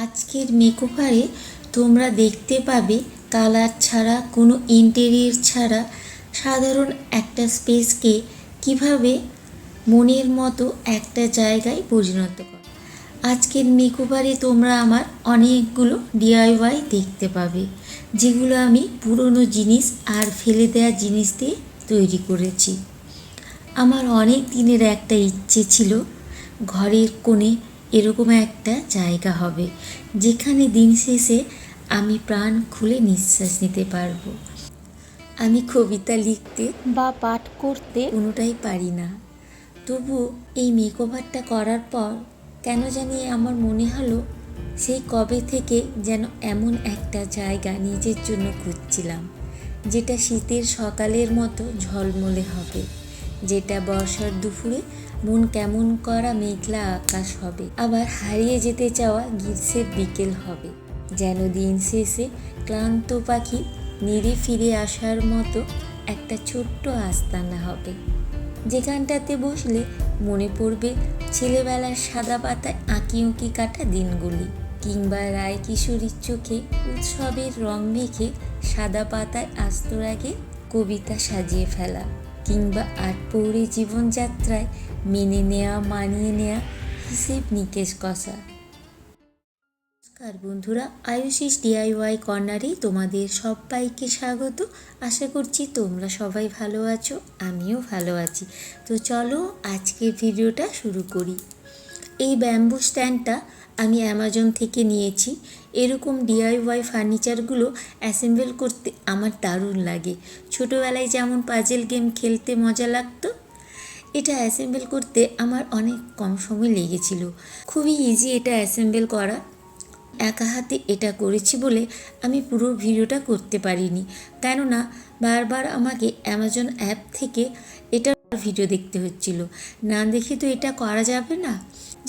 আজকের মেকওভারে তোমরা দেখতে পাবে কালার ছাড়া, কোনো ইন্টেরিয়র ছাড়া সাধারণ একটা স্পেসকে কিভাবে মনের মতো একটা জায়গায় পরিণত করে। আজকের মেকওভারে তোমরা আমার অনেকগুলো ডিআইওয়াই দেখতে পাবে, যেগুলো আমি পুরনো জিনিস আর ফেলে দেওয়া জিনিস দিয়ে তৈরি করেছি। আমার অনেক দিনের একটা ইচ্ছে ছিল, ঘরের কোণে এরকম একটা জায়গা হবে যেখানে দিন শেষে আমি প্রাণ খুলে নিঃশ্বাস নিতে পারবো। আমি কবিতা লিখতে বা পাঠ করতে কোনোটাই পারি না, তবু এই মেকওভারটা করার পর কেন জানি আমার মনে হলো সেই কবে থেকে যেন এমন একটা জায়গা নিজের জন্য খুঁজছিলাম, যেটা শীতের সকালের মতো ঝলমলে হবে, যেটা বর্ষার দুপুরে মন কেমন করা মেঘলা আকাশ হবে, আবার হারিয়ে যেতে চাওয়া গ্রীষ্মের বিকেল হবে, যেন দিন শেষে ক্লান্ত পাখি নিরে ফিরে আসার মতো একটা ছোট্ট আস্তানা হবে, যেখানটাতে বসলে মনে পড়বে ছেলেবেলার সাদা পাতায় আঁকি উঁকি কাটা দিনগুলি, কিংবা রায় কিশোরীর চোখে উৎসবের রং মেখে সাদা পাতায় আস্তরাগে কবিতা সাজিয়ে ফেলা, কিংবা আটপৌরে জীবনযাত্রায় মেনে নেওয়া, মানিয়ে নেওয়া, হিসেব নিকেশ কষা। নমস্কার বন্ধুরা, আয়ুষিস ডিআইওয়াই কর্নারে তোমাদের সবাইকে স্বাগত। আশা করছি তোমরা সবাই ভালো আছো, আমিও ভালো আছি। তো চলো আজকের ভিডিওটা শুরু করি। এই ব্যাম্বু স্ট্যান্ডটা আমি অ্যামাজন থেকে নিয়েছি। এরকম ডিআইওয়াই ফার্নিচারগুলো অ্যাসেম্বল করতে আমার দারুণ লাগে। ছোটোবেলায় যেমন পাজেল গেম খেলতে মজা লাগতো, এটা অ্যাসেম্বল করতে আমার অনেক কম সময় লেগেছিল। খুবই ইজি এটা অ্যাসেম্বল করা। একা হাতে এটা করেছি বলে আমি পুরো ভিডিওটা করতে পারিনি, কেননা বারবার আমাকে অ্যামাজন অ্যাপ থেকে এটার ভিডিও দেখতে হচ্ছিল, না দেখে তো এটা করা যাবে না।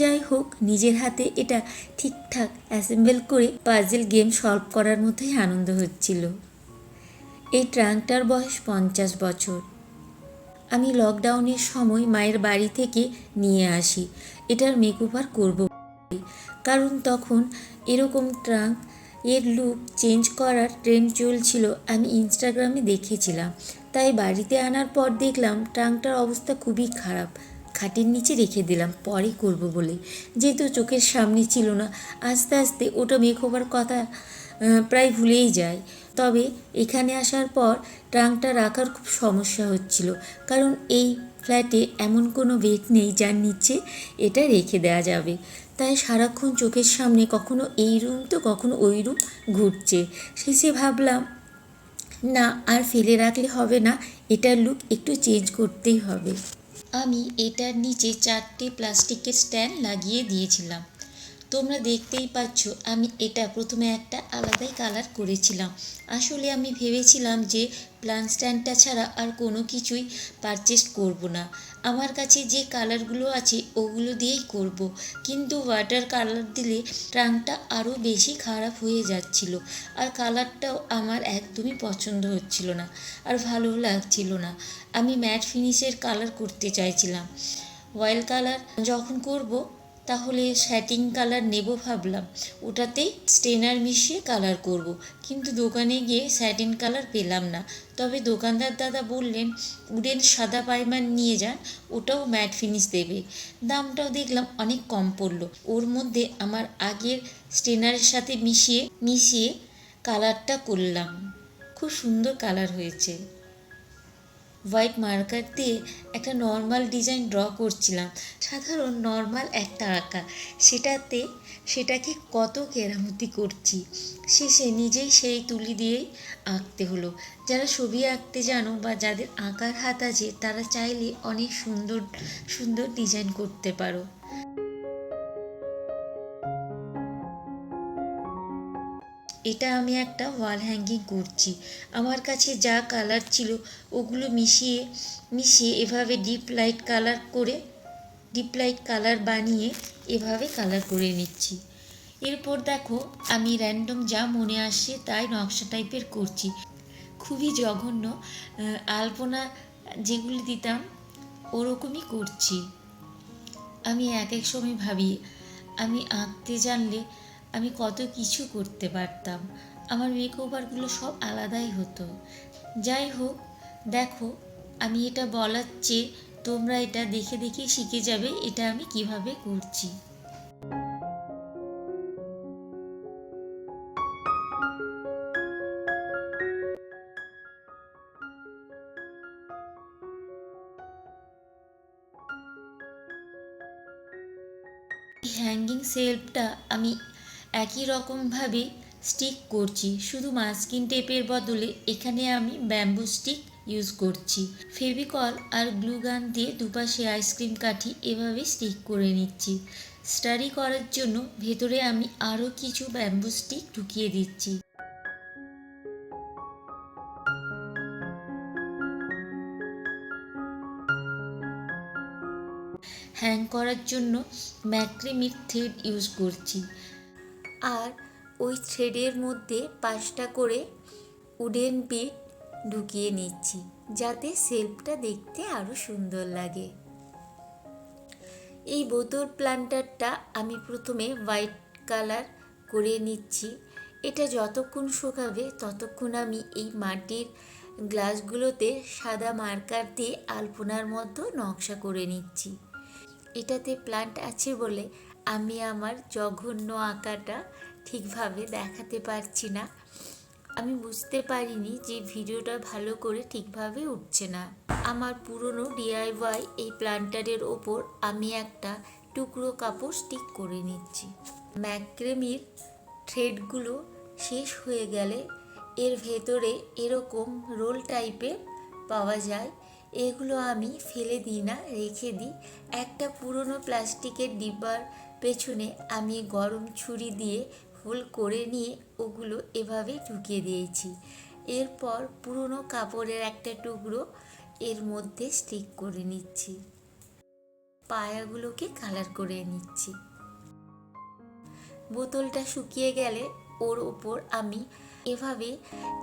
যাই হোক, নিজের হাতে এটা ঠিকঠাক অ্যাসেম্বল করে পাজেল গেম সলভ করার মতোই আনন্দ হচ্ছিল। এই ট্রাঙ্কটার বয়স 50 বছর। আমি লকডাউনের সময় মায়ের বাড়ি থেকে নিয়ে আসি এটার মেকওভার করব, কারণ তখন এরকম ট্রাঙ্ক এর লুক চেঞ্জ করার ট্রেন্ড চলছিল, আমি ইনস্টাগ্রামে দেখেছিলাম। তাই বাড়িতে আনার পর দেখলাম ট্রাঙ্কটার অবস্থা খুবই খারাপ, খাটের নিচে রেখে দিলাম পরে করব বলে, যেহেতু চোখের সামনে ছিল না। আস্তে আস্তে ওটা মেকওভার কথা প্রায় ভুলেই যায়। তবে এখানে আসার পর ট্রাঙ্কটা রাখার খুব সমস্যা হচ্ছিল, কারণ এই ফ্ল্যাটে এমন কোনো বেড নেই যার নিচে এটা রেখে দেওয়া যাবে। তাই সারাক্ষণ চোখের সামনে কখনো এই রুম তো কখনো ওই রুম ঘুরছে। শেষে ভাবলাম না, আর ফেলে রাখলে হবে না, এটার লুক একটু চেঞ্জ করতেই হবে। আমি এটার নিচে 4টে প্লাস্টিকের স্ট্যান্ড লাগিয়ে দিয়েছিলাম। তোমরা দেখতেই পাচ্ছ আমি এটা প্রথমে একটা আলাদাই কালার করেছিলাম। আসলে আমি ভেবেছিলাম যে প্লান স্ট্যান্ডটা ছাড়া আর কোনো কিছুই পারচেস করব না। আমার কাছে যে কালারগুলো আছে ওগুলো দিয়েই করব, কিন্তু ওয়াটার কালার দিলে ট্রাঙ্কটা আরও বেশি খারাপ হয়ে যাচ্ছিল, আর কালারটাও আমার একদমই পছন্দ হচ্ছিল না, আর ভালো লাগছিল না। আমি ম্যাট ফিনিশের কালার করতে চাইছিলাম। অয়েল কালার যখন করব তাহলে স্যাটিন কালার নেব ভাবলাম, ওটাতেই স্টেনার মিশিয়ে কালার করব, কিন্তু দোকানে গিয়ে স্যাটিন কালার পেলাম না। তবে দোকানদার দাদা বললেন উডেন সাদা পাইমার নিয়ে যান, ওটাও ম্যাট ফিনিশ দেবে। দামটাও দেখলাম অনেক কম পড়লো। ওর মধ্যে আমার আগের স্টেনারের সাথে মিশিয়ে কালারটা করলাম। খুব সুন্দর কালার হয়েছে। হোয়াইট মার্কার দিয়ে একটা নর্মাল ডিজাইন ড্র করছিলাম, সাধারণ নর্মাল একটা আঁকা, সেটাকে কত কেরামতি করছি। শেষে নিজেই সেই তুলি দিয়েই আঁকতে হলো। যারা ছবি আঁকতে জানো বা যাদের আঁকার হাত আছে তারা চাইলে অনেক সুন্দর সুন্দর ডিজাইন করতে পারো। এটা আমি একটা ওয়াল হ্যাঙ্গিং করছি। আমার কাছে যা কালার ছিল ওগুলো মিশিয়ে এভাবে ডিপ লাইট কালার বানিয়ে এভাবে কালার করে নিচ্ছি। এরপর দেখো আমি র্যান্ডম যা মনে আসছে তাই নকশা টাইপের করছি। খুবই জঘন্য, আলপনা যেগুলি দিতাম ওরকমই করছি। আমি এক এক সময় ভাবি আমি আঁকতে জানলে আমি কত কিছু করতে পারতাম। আমার মেকওভারগুলো সব আলাদাই হতো। যাই হোক, দেখো, আমি এটা বলার চেয়ে তোমরা এটা দেখে দেখে শিখে যাবে এটা আমি কিভাবে করছি। হ্যাঙ্গিং সেলফটা আমি একই রকমভাবে স্টিক করছি, শুধু মাস্কিং টেপের বদলে এখানে আমি ব্যাম্বু স্টিক ইউজ করছি। ফেভিকল আর গ্লু গান দিয়ে দুপাশে আইসক্রিম কাঠি এভাবে স্টিক করে নিচ্ছি। স্টাডি করার জন্য ভেতরে আমি আরও কিছু ব্যাম্বু স্টিক ঢুকিয়ে দিচ্ছি। হ্যাং করার জন্য ম্যাক্রেমির থ্রেড ইউজ করছি, আর ওই থ্রেডের মধ্যে 5টা করে উডেন বিট ঢুকিয়ে নিচ্ছি, যাতে সেলফটা দেখতে আরও সুন্দর লাগে। এই বোতল প্ল্যান্টারটা আমি প্রথমে হোয়াইট কালার করে নিচ্ছি। এটা যতক্ষণ শুকাবে ততক্ষণ আমি এই মাটির গ্লাসগুলোতে সাদা মার্কার দিয়ে আলপনার মতো নকশা করে নিচ্ছি। এটাতে প্লান্ট আছে বলে আমি আমার জঘন্য আঁকাটা ঠিকভাবে দেখাতে পারছি না। আমি বুঝতে পারিনি যে ভিডিওটা ভালো করে ঠিকভাবে উঠছে না। আমার পুরনো ডিআইওয়াই এই প্ল্যান্টারের ওপর আমি একটা টুকরো কাপড় স্টিক করে নিচ্ছি। ম্যাক্রেমির থ্রেডগুলো শেষ হয়ে গেলে এর ভেতরে এরকম রোল টাইপের পাওয়া যায়, এগুলো আমি ফেলে দিই না, রেখে দিই। একটা পুরনো প্লাস্টিকের ডিব্বার পেছনে আমি গরম ছুরি দিয়ে হোল করে নিয়ে ওগুলো এভাবে ঢুকিয়ে দিয়েছি। এরপর পুরনো কাপড়ের একটা টুকরো এর মধ্যে স্টিক করে নিচ্ছি। পায়াগুলোকে কালার করে নিচ্ছি। বোতলটা শুকিয়ে গেলে ওর ওপর আমি এভাবে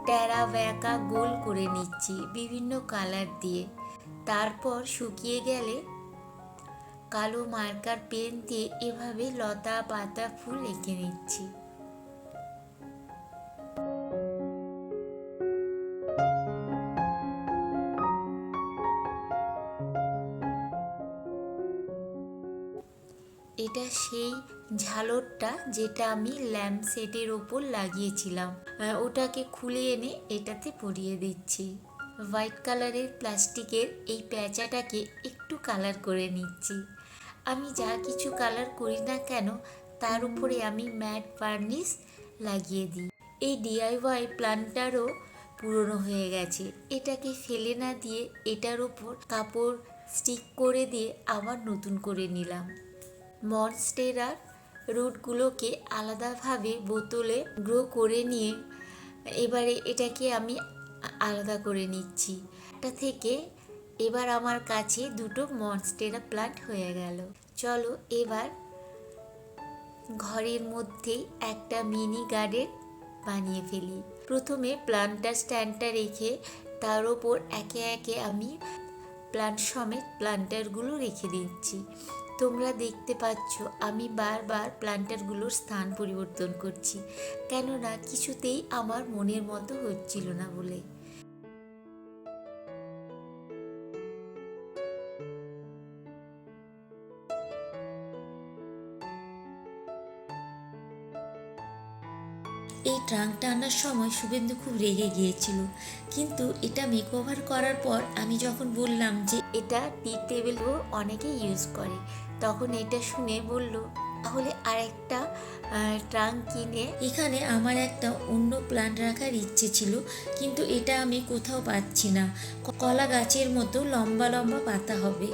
ট্যারা ব্যাকা গোল করে নিচ্ছি বিভিন্ন কালার দিয়ে। তারপর শুকিয়ে গেলে কালো মার্কার পেন দিয়ে এভাবে লতা পাতা ফুল এঁকে নিচ্ছি। এটা সেই ঝালরটা যেটা আমি ল্যাম্প সেটের ওপর লাগিয়েছিলাম, ওটাকে খুলে এনে এটাতে পরিয়ে দিচ্ছি। হোয়াইট কালারের প্লাস্টিকের এই প্যাঁচাটাকে একটু কালার করে নিচ্ছি। আমি যা কিছু কালার করি না কেন তার উপরে আমি ম্যাট ভার্নিশ লাগিয়ে দিই। এই ডিআইওয়াই প্ল্যান্টারও পুরনো হয়ে গেছে, এটাকে ফেলে না দিয়ে এটার ওপর কাপড় স্টিক করে দিয়ে আবার নতুন করে নিলাম। মনস্টেরার রুটগুলোকে আলাদাভাবে বোতলে গ্রো করে নিয়ে এবারে এটাকে আমি আলাদা করে নিচ্ছি। একটা থেকে এবার আমার কাছে দুটো মনস্টেরা প্লান্ট হয়ে গেল। চলো এবার ঘরের মধ্যেই একটা মিনি গার্ডেন বানিয়ে ফেলি। প্রথমে প্লান্টার স্ট্যান্ডটা রেখে তার ওপর একে একে আমি প্লান্ট সমেত প্লান্টারগুলো রেখে দিচ্ছি। তোমরা দেখতে পাচ্ছ আমি বারবার প্লান্টারগুলোর স্থান পরিবর্তন করছি, কেননা কিছুতেই আমার মনের মতো হচ্ছিল না বলে। এই ট্রাঙ্কটা আনার সময় শুভেন্দু খুব রেগে গিয়েছিল, কিন্তু এটা মেকওভার করার পর আমি যখন বললাম যে এটা টি টেবিলও অনেকে ইউজ করে, তখন এটা শুনে বলল তাহলে আরেকটা ট্রাঙ্ক কিনে। এখানে আমার একটা অন্য প্ল্যান্ট রাখার ইচ্ছে ছিল, কিন্তু এটা আমি কোথাও পাচ্ছি না। কলা গাছের মতো লম্বা লম্বা পাতা হবে।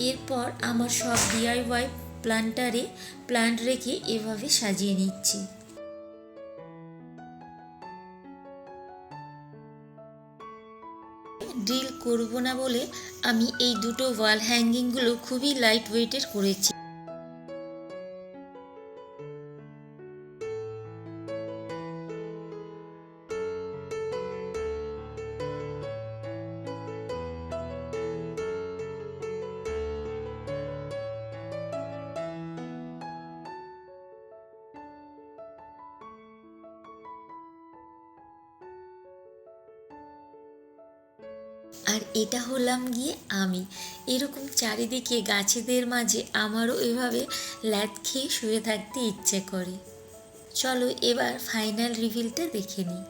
এরপর আমার সব ডিআইওয়াই প্ল্যান্টারে প্ল্যান্ট রেখে এভাবে সাজিয়ে নিচ্ছি। ড্রিল করব না বলে আমি এই দুটো ওয়াল হ্যাঙ্গিংগুলো খুবই লাইট ওয়েটের করেছি। আর এটা হলাম গিয়ে আমি। এরকম চারিদিকে গাছেদের মাঝে আমারও এভাবে ল্যাদ খেয়ে শুয়ে থাকতে ইচ্ছে করে। চলো এবার ফাইনাল রিভিলটা দেখে নিই।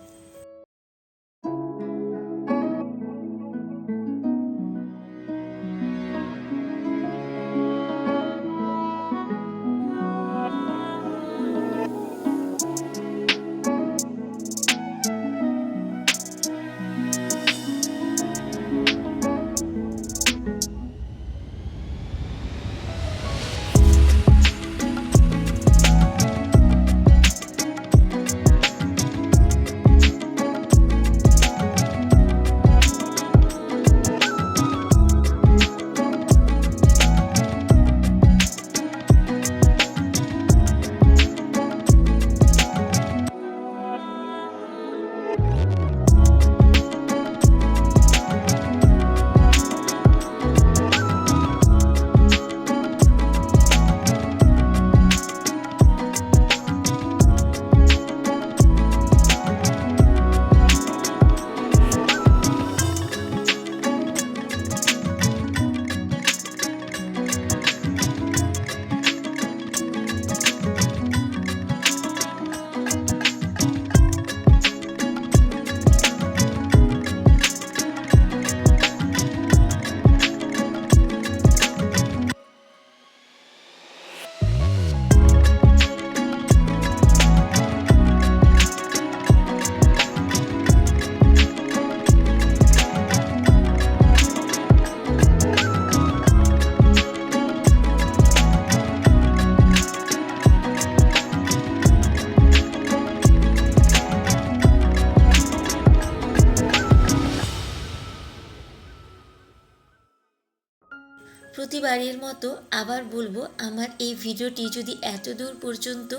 প্রতিবারের মতো আবার বলবো, আমার এই ভিডিওটি যদি এত দূর পর্যন্ত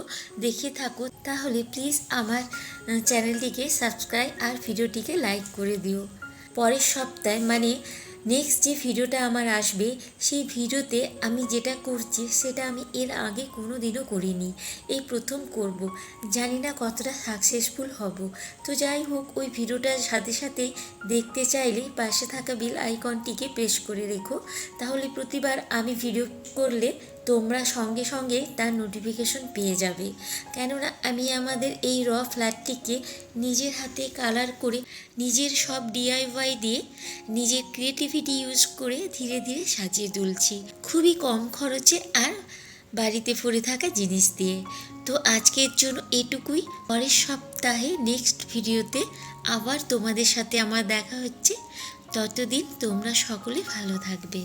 দেখে থাকো তাহলে প্লিজ আমার চ্যানেলটিকে সাবস্ক্রাইব আর ভিডিওটিকে লাইক করে দিও। পরের সপ্তাহে মানে নেক্সট যে ভিডিওটা আমার আসবে সেই ভিডিওতে আমি যেটা করছি সেটা আমি এর আগে কোনো দিনও করিনি, এই প্রথম করব। জানি না কতটা সাকসেসফুল হব। তো যাই হোক, ওই ভিডিওটার সাথে সাথে দেখতে চাইলে পাশে থাকা বেল আইকনটিকে প্রেস করে রেখো, তাহলে প্রতিবার আমি ভিডিও করলে তোমরা সঙ্গে সঙ্গে তার নোটিফিকেশন পেয়ে যাবে। কেননা আমি আমাদের এই র ফ্ল্যাটটিকে নিজের হাতে কালার করে, নিজের সব ডিআইওয়াই দিয়ে, নিজের ক্রিয়েটিভিটি ইউজ করে ধীরে ধীরে সাজিয়ে তুলছি, খুবই কম খরচে আর বাড়িতে পড়ে থাকা জিনিস দিয়ে। তো আজকের জন্য এটুকুই। পরের সপ্তাহে নেক্সট ভিডিওতে আবার তোমাদের সাথে আমার দেখা হচ্ছে। ততদিন তোমরা সকলে ভালো থাকবে।